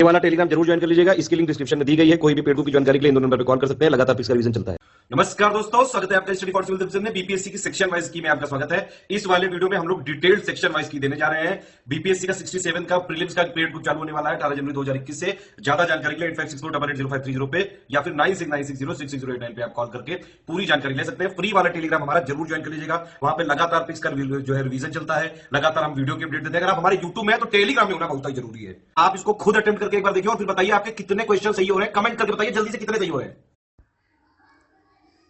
ये वाला टेलीग्राम जरूर ज्वाइन कर लीजिएगा। इसकी लिंक डिस्क्रिप्शन में दी गई है। कोई भी पेड बुक की जानकारी के लिए इन दो नंबर पर कॉल कर सकते हैं। लगातार इसका रिवीजन चलता है। नमस्कार दोस्तों, स्वागत है आपका स्टडी फॉर सिविल डिवीजन में बीपीएससी की सेक्शन वाइज की में आपका स्वागत है। इस वाले वीडियो में हम लोग डिटेल्ड सेक्शन वाइज की देने जा रहे हैं। बीपीएससी का 67 का प्रीलिम्स का पेड बुक चालू होने वाला है 18 जनवरी 2021 से। ज्यादा जानकारी के लिए 8564880530 पे या फिर 9696066089 पे आप कॉल करके पूरी जानकारी ले सकते हैं। फ्री वाला टेलीग्राम हमारा जरूर ज्वाइन कर लीजिएगा। वहां पे लगातार पिक्स का जो है रिवीजन चलता है। लगातार हम वीडियो की अपडेट देते हैं। अगर आप हमारे यूट्यूब में है तो टेलीग्राम में होना बहुत ही जरूरी है। आप इसको खुद अटेम्प्ट करके एक बार देखिए और फिर बताइए आपके कितने क्वेश्चन सही हो रहे हैं। कमेंट करके बताइए जल्दी से कितने सही हो रहे हैं।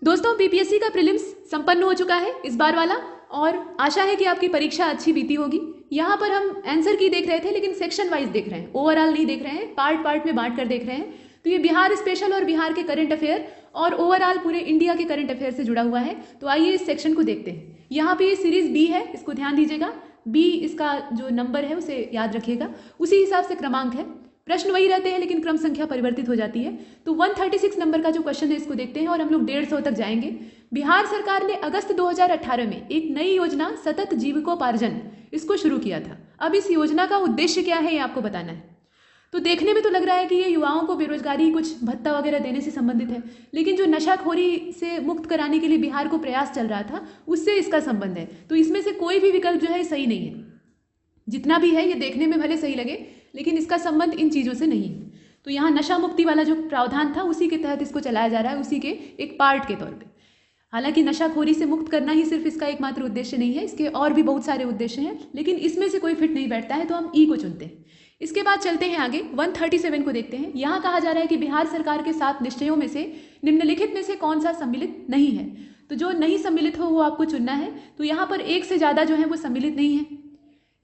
दोस्तों, बीपीएससी का प्रीलिम्स संपन्न हो चुका है इस बार वाला, और आशा है कि आपकी परीक्षा अच्छी बीती होगी। यहाँ पर हम आंसर की देख रहे थे, लेकिन सेक्शन वाइज देख रहे हैं, ओवरऑल नहीं देख रहे हैं, पार्ट पार्ट में बांट कर देख रहे हैं। तो ये बिहार स्पेशल और बिहार के करंट अफेयर और ओवरऑल पूरे इंडिया के करंट अफेयर से जुड़ा हुआ है। तो आइए इस सेक्शन को देखते हैं। यहाँ पे ये सीरीज बी है, इसको ध्यान दीजिएगा। बी इसका जो नंबर है उसे याद रखिएगा, उसी हिसाब से क्रमांक है। प्रश्न वही रहते हैं लेकिन क्रम संख्या परिवर्तित हो जाती है। तो 136 नंबर का जो क्वेश्चन है इसको देखते हैं और हम लोग 150 तक जाएंगे। बिहार सरकार ने अगस्त 2018 में एक नई योजना सतत जीविकोपार्जन इसको शुरू किया था। अब इस योजना का उद्देश्य क्या है ये आपको बताना है। तो देखने में तो लग रहा है कि ये युवाओं को बेरोजगारी कुछ भत्ता वगैरह देने से संबंधित है, लेकिन जो नशाखोरी से मुक्त कराने के लिए बिहार को प्रयास चल रहा था उससे इसका संबंध है। तो इसमें से कोई भी विकल्प जो है सही नहीं है। जितना भी है ये देखने में भले सही लगे लेकिन इसका संबंध इन चीज़ों से नहीं है। तो यहाँ नशा मुक्ति वाला जो प्रावधान था उसी के तहत इसको चलाया जा रहा है, उसी के एक पार्ट के तौर पे। हालांकि नशाखोरी से मुक्त करना ही सिर्फ इसका एकमात्र उद्देश्य नहीं है, इसके और भी बहुत सारे उद्देश्य हैं, लेकिन इसमें से कोई फिट नहीं बैठता है तो हम ई को चुनते हैं। इसके बाद चलते हैं आगे, 137 को देखते हैं। यहाँ कहा जा रहा है कि बिहार सरकार के 7 निश्चयों में से निम्नलिखित में से कौन सा सम्मिलित नहीं है। तो जो नहीं सम्मिलित हो वो आपको चुनना है। तो यहाँ पर एक से ज़्यादा जो है वो सम्मिलित नहीं है।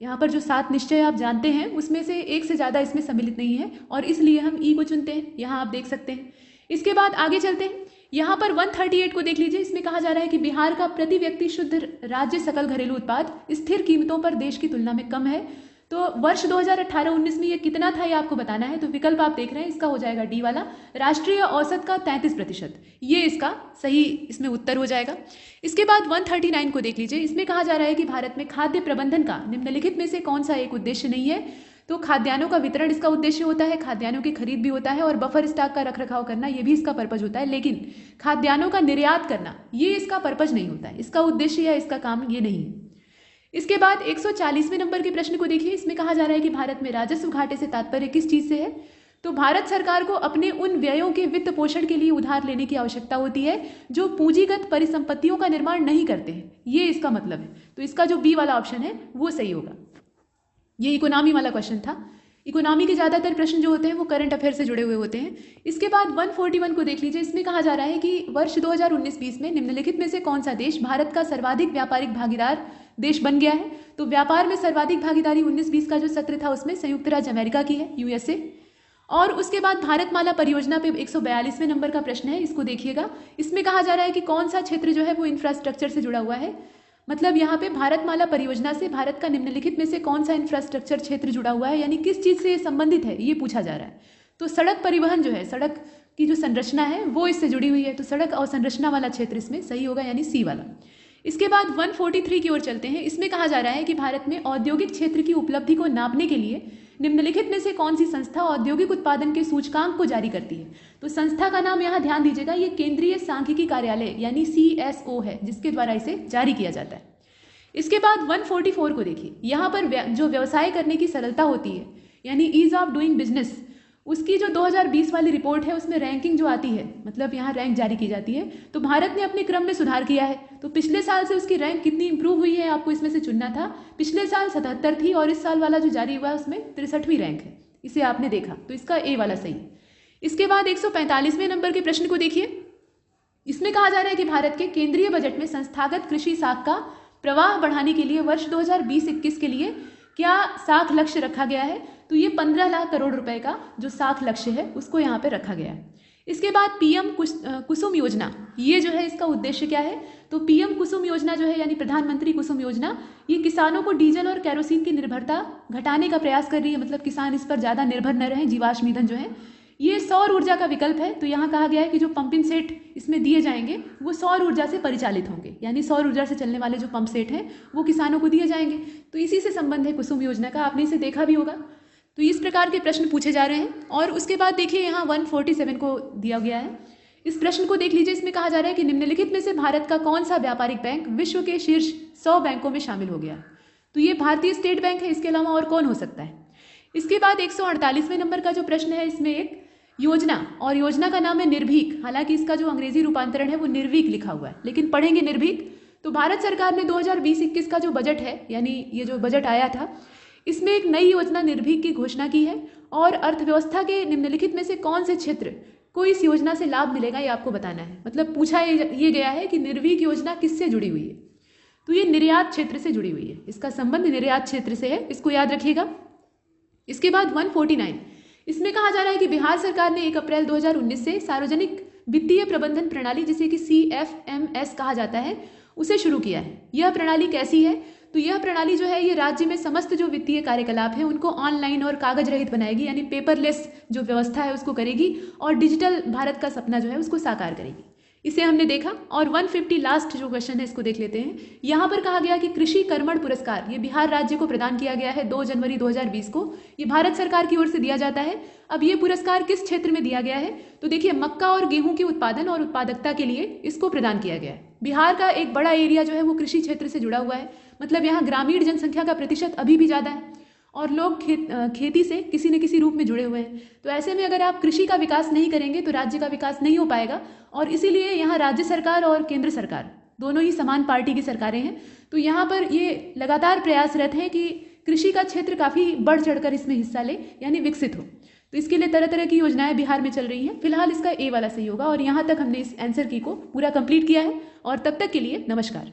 यहाँ पर जो 7 निश्चय आप जानते हैं उसमें से एक से ज़्यादा इसमें सम्मिलित नहीं है और इसलिए हम ई को चुनते हैं। यहाँ आप देख सकते हैं। इसके बाद आगे चलते हैं। यहाँ पर 138 को देख लीजिए। इसमें कहा जा रहा है कि बिहार का प्रति व्यक्ति शुद्ध राज्य सकल घरेलू उत्पाद स्थिर कीमतों पर देश की तुलना में कम है। तो वर्ष 2018-19 में ये कितना था ये आपको बताना है। तो विकल्प आप देख रहे हैं, इसका हो जाएगा डी वाला, राष्ट्रीय औसत का 33%। ये इसका सही इसमें उत्तर हो जाएगा। इसके बाद 139 को देख लीजिए। इसमें कहा जा रहा है कि भारत में खाद्य प्रबंधन का निम्नलिखित में से कौन सा एक उद्देश्य नहीं है। तो खाद्यान्नों का वितरण इसका उद्देश्य होता है, खाद्यान्नों की खरीद भी होता है और बफर स्टॉक का रखरखाव करना ये भी इसका पर्पज होता है, लेकिन खाद्यान्नों का निर्यात करना ये इसका पर्पज नहीं होता है, इसका उद्देश्य या इसका काम ये नहीं है। इसके बाद 140वें नंबर के प्रश्न को देखिए। इसमें कहा जा रहा है कि भारत में राजस्व घाटे से तात्पर्य किस चीज से है। तो भारत सरकार को अपने उन व्ययों के वित्त पोषण के लिए उधार लेने की आवश्यकता होती है जो पूंजीगत परिसंपत्तियों का निर्माण नहीं करते हैं, ये इसका मतलब है। तो इसका जो बी वाला ऑप्शन है वो सही होगा। ये इकोनॉमी वाला क्वेश्चन था। इकोनॉमी के ज़्यादातर प्रश्न जो होते हैं वो करंट अफेयर से जुड़े हुए होते हैं। इसके बाद 141 को देख लीजिए। इसमें कहा जा रहा है कि वर्ष 2019-20 में निम्नलिखित में से कौन सा देश भारत का सर्वाधिक व्यापारिक भागीदार देश बन गया है। तो व्यापार में सर्वाधिक भागीदारी 19-20 का जो सत्र था उसमें संयुक्त राज्य अमेरिका की है, यूएसए। और उसके बाद भारतमाला परियोजना पे 142वें नंबर का प्रश्न है, इसको देखिएगा। इसमें कहा जा रहा है कि कौन सा क्षेत्र जो है वो इंफ्रास्ट्रक्चर से जुड़ा हुआ है। मतलब यहाँ पे भारतमाला परियोजना से भारत का निम्नलिखित में से कौन सा इंफ्रास्ट्रक्चर क्षेत्र जुड़ा हुआ है, यानी किस चीज़ से ये संबंधित है ये पूछा जा रहा है। तो सड़क परिवहन जो है, सड़क की जो संरचना है वो इससे जुड़ी हुई है। तो सड़क और संरचना वाला क्षेत्र इसमें सही होगा, यानी सी वाला। इसके बाद 143 की ओर चलते हैं। इसमें कहा जा रहा है कि भारत में औद्योगिक क्षेत्र की उपलब्धि को नापने के लिए निम्नलिखित में से कौन सी संस्था औद्योगिक उत्पादन के सूचकांक को जारी करती है। तो संस्था का नाम यहाँ ध्यान दीजिएगा, ये केंद्रीय सांख्यिकी कार्यालय यानी CSO है जिसके द्वारा इसे जारी किया जाता है। इसके बाद 144 को देखिए। यहाँ पर जो व्यवसाय करने की सरलता होती है यानी ईज ऑफ डूइंग बिजनेस, उसकी जो 2020 वाली रिपोर्ट है उसमें रैंकिंग जो आती है, मतलब यहाँ रैंक जारी की जाती है। तो भारत ने अपने क्रम में सुधार किया है। तो पिछले साल से उसकी रैंक कितनी इंप्रूव हुई है आपको इसमें से चुनना था। पिछले साल 77 थी और इस साल वाला जो जारी हुआ है उसमें 63वीं रैंक है, इसे आपने देखा, तो इसका ए वाला सही। इसके बाद 145वें नंबर के प्रश्न को देखिए। इसमें कहा जा रहा है कि भारत के केंद्रीय बजट में संस्थागत कृषि साख का प्रवाह बढ़ाने के लिए वर्ष 2020-21 के लिए क्या साख लक्ष्य रखा गया है। तो ये 15 लाख करोड़ रुपए का जो साख लक्ष्य है उसको यहाँ पे रखा गया है। इसके बाद पीएम कुसुम योजना, ये जो है इसका उद्देश्य क्या है। तो पीएम कुसुम योजना जो है यानी प्रधानमंत्री कुसुम योजना, ये किसानों को डीजल और केरोसिन की निर्भरता घटाने का प्रयास कर रही है। मतलब किसान इस पर ज़्यादा निर्भर न रहें, जीवाश्म ईंधन जो है। ये सौर ऊर्जा का विकल्प है। तो यहाँ कहा गया है कि जो पंपिंग सेट इसमें दिए जाएंगे वो सौर ऊर्जा से परिचालित होंगे, यानी सौर ऊर्जा से चलने वाले जो पंप सेट हैं वो किसानों को दिए जाएंगे। तो इसी से संबंध है कुसुम योजना का, आपने इसे देखा भी होगा। तो इस प्रकार के प्रश्न पूछे जा रहे हैं। और उसके बाद देखिए यहाँ 147 को दिया गया है। इस प्रश्न को देख लीजिए। इसमें कहा जा रहा है कि निम्नलिखित में से भारत का कौन सा व्यापारिक बैंक विश्व के शीर्ष 100 बैंकों में शामिल हो गया। तो ये भारतीय स्टेट बैंक है, इसके अलावा और कौन हो सकता है। इसके बाद 148वें नंबर का जो प्रश्न है, इसमें एक योजना, और योजना का नाम है निर्भीक। हालांकि इसका जो अंग्रेजी रूपांतरण है वो निर्वीक लिखा हुआ है, लेकिन पढ़ेंगे निर्भीक। तो भारत सरकार ने 2020-21 का जो बजट है, यानी ये जो बजट आया था, इसमें एक नई योजना निर्भीक की घोषणा की है। और अर्थव्यवस्था के निम्नलिखित में से कौन से क्षेत्र को इस योजना से लाभ मिलेगा, ये आपको बताना है। मतलब पूछा ये गया है कि निर्भीक योजना किससे जुड़ी हुई है। तो ये निर्यात क्षेत्र से जुड़ी हुई है, इसका संबंध निर्यात क्षेत्र से है, इसको याद रखिएगा। इसके बाद 149, इसमें कहा जा रहा है कि बिहार सरकार ने 1 अप्रैल 2019 से सार्वजनिक वित्तीय प्रबंधन प्रणाली, जिसे कि CFMS कहा जाता है, उसे शुरू किया है। यह प्रणाली कैसी है। तो यह प्रणाली जो है ये राज्य में समस्त जो वित्तीय कार्यकलाप हैं उनको ऑनलाइन और कागज रहित बनाएगी, यानी पेपरलेस जो व्यवस्था है उसको करेगी, और डिजिटल भारत का सपना जो है उसको साकार करेगी। इसे हमने देखा। और 150 लास्ट जो क्वेश्चन है इसको देख लेते हैं। यहाँ पर कहा गया कि कृषि कर्मण पुरस्कार ये बिहार राज्य को प्रदान किया गया है 2 जनवरी 2020 को। ये भारत सरकार की ओर से दिया जाता है। अब ये पुरस्कार किस क्षेत्र में दिया गया है। तो देखिए, मक्का और गेहूं के उत्पादन और उत्पादकता के लिए इसको प्रदान किया गया है। बिहार का एक बड़ा एरिया जो है वो कृषि क्षेत्र से जुड़ा हुआ है। मतलब यहाँ ग्रामीण जनसंख्या का प्रतिशत अभी भी ज़्यादा है, और लोग खेती से किसी न किसी रूप में जुड़े हुए हैं। तो ऐसे में अगर आप कृषि का विकास नहीं करेंगे तो राज्य का विकास नहीं हो पाएगा। और इसीलिए यहाँ राज्य सरकार और केंद्र सरकार दोनों ही समान पार्टी की सरकारें हैं। तो यहाँ पर ये लगातार प्रयासरत हैं कि कृषि का क्षेत्र काफ़ी बढ़ चढ़कर इसमें हिस्सा ले, यानी विकसित हो। तो इसके लिए तरह तरह की योजनाएं बिहार में चल रही हैं। फिलहाल इसका ए वाला सही होगा। और यहाँ तक हमने इस आंसर की को पूरा कंप्लीट किया है। और तब तक के लिए नमस्कार।